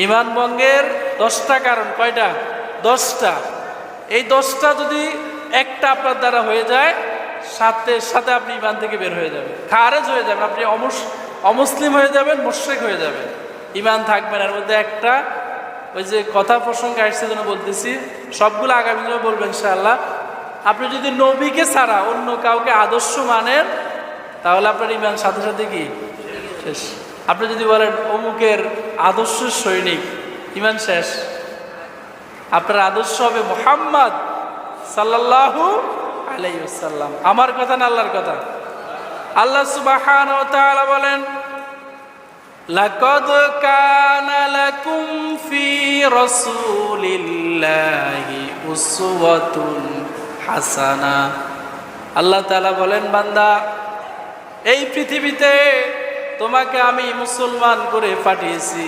ইমান ভঙ্গের 10টা কারণ। কয়টা? 10টা। এই 10টা যদি একটা আপনার দ্বারা হয়ে যায়, সাথে সাথে আপনি ইমান থেকে বের হয়ে যাবেন, খারেজ হয়ে যাবেন, আপনি অমুসলিম হয়ে যাবেন, মুশরিক হয়ে যাবেন, ইমান থাকবে না। এর মধ্যে একটা, ওই যে কথা প্রসঙ্গে আসছে জন্য বলতেছি, সবগুলো আগামী দিনে বলবেন ইনশাআল্লাহ। আপনি যদি নবীকে ছাড়া অন্য কাউকে আদর্শ মানেন, তাহলে আপনার ইমান সাথে সাথে কি শেষ। আপনি যদি বলেন অমুকের আদর্শ সৈনিক, ইমান শেষ। আপনার আদর্শ হবে মুহাম্মদ সাল্লাল্লাহু আলাইহি ওয়াসাল্লাম। আমার কথা না আল্লাহর কথা। আল্লাহ সুবহানাহু ওয়া তাআলা বলেন, লাকাদ কানা লাকুম ফি রাসূলিল্লাহি উসওয়াতুন হাসানা। আল্লাহ তাআলা বলেন, বান্দা, এই পৃথিবীতে তোমাকে আমি মুসলমান করে পাঠিয়েছি।